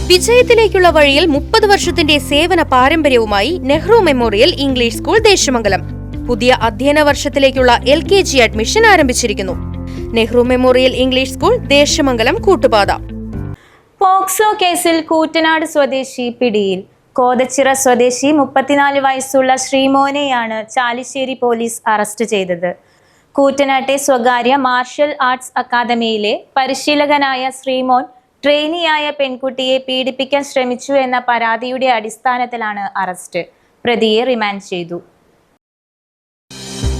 വിജയത്തിലേക്കുള്ള വഴിയിൽ 30 വർഷത്തിന്റെ സേവന പാരമ്പര്യവുമായി Nehru memorial English school Desamangalam പുതിയ അധ്യയന വർഷത്തിലേക്കുള്ള LKG അഡ്മിഷൻ ആരംഭിച്ചിരിക്കുന്നു. Nehru memorial English school Desamangalam Koottupatha. POCSO കേസിൽ കൂറ്റനാട് സ്വദേശി പിടിയിൽ. കോതച്ചിറ സ്വദേശി 34 വയസ്സുള്ള ശ്രീമോനെയാണ് ചാലിശ്ശേരി പോലീസ് അറസ്റ്റ് ചെയ്തത്. കൂറ്റനാട്ടെ സ്വകാര്യ മാർഷൽ ആർട്സ് അക്കാദമിയിലെ പരിശീലകനായ ശ്രീമോൻ ട്രെയിനിയായ പെൺകുട്ടിയെ പീഡിപ്പിക്കാൻ ശ്രമിച്ചു എന്ന പരാതിയുടെ അടിസ്ഥാനത്തിലാണ് അറസ്റ്റ്. പ്രതിയെ റിമാൻഡ് ചെയ്തു.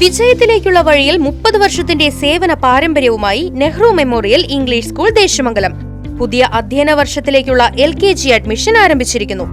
വിജയത്തിലേക്കുള്ള വഴിയിൽ 30 വർഷത്തിന്റെ സേവന പാരമ്പര്യവുമായി Nehru memorial English school Desamangalam പുതിയ അധ്യയന വർഷത്തിലേക്കുള്ള LKG അഡ്മിഷൻ ആരംഭിച്ചിരിക്കുന്നു.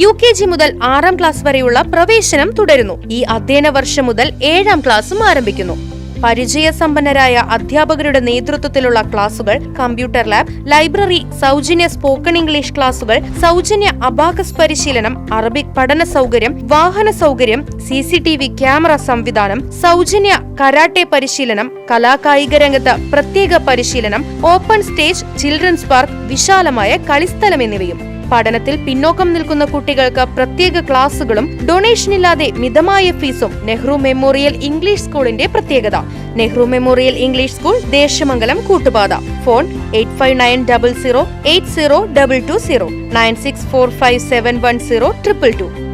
UKG മുതൽ 6ാം ക്ലാസ് വരെയുള്ള പ്രവേശനം തുടരുന്നു. ഈ അധ്യയന വർഷം മുതൽ 7ാം ക്ലാസും ആരംഭിക്കുന്നു. പരിചയസമ്പന്നരായ അധ്യാപകരുടെ നേതൃത്വത്തിലുള്ള ക്ലാസുകൾ, കമ്പ്യൂട്ടർ ലാബ്, ലൈബ്രറി, സൗജന്യ സ്പോക്കൺ ഇംഗ്ലീഷ് ക്ലാസുകൾ, സൗജന്യ അബാക്കസ് പരിശീലനം, അറബിക് പഠന സൗകര്യം, വാഹന സൗകര്യം, CCTV ക്യാമറ സംവിധാനം, സൗജന്യ കരാട്ടെ പരിശീലനം, കലാകായിക രംഗത്ത് പ്രത്യേക പരിശീലനം, ഓപ്പൺ സ്റ്റേജ്, ചിൽഡ്രൻസ് പാർക്ക്, വിശാലമായ കളിസ്ഥലം എന്നിവയും. പഠനത്തിൽ പിന്നോക്കം നിൽക്കുന്ന കുട്ടികൾക്ക് പ്രത്യേക ക്ലാസുകളും ഡൊണേഷനില്ലാതെ മിതമായ ഫീസും നെഹ്റു മെമ്മോറിയൽ ഇംഗ്ലീഷ് സ്കൂളിന്റെ പ്രത്യേകത. Nehru memorial English school Desamangalam Koottupatha. Phone 8590080220 9645710222.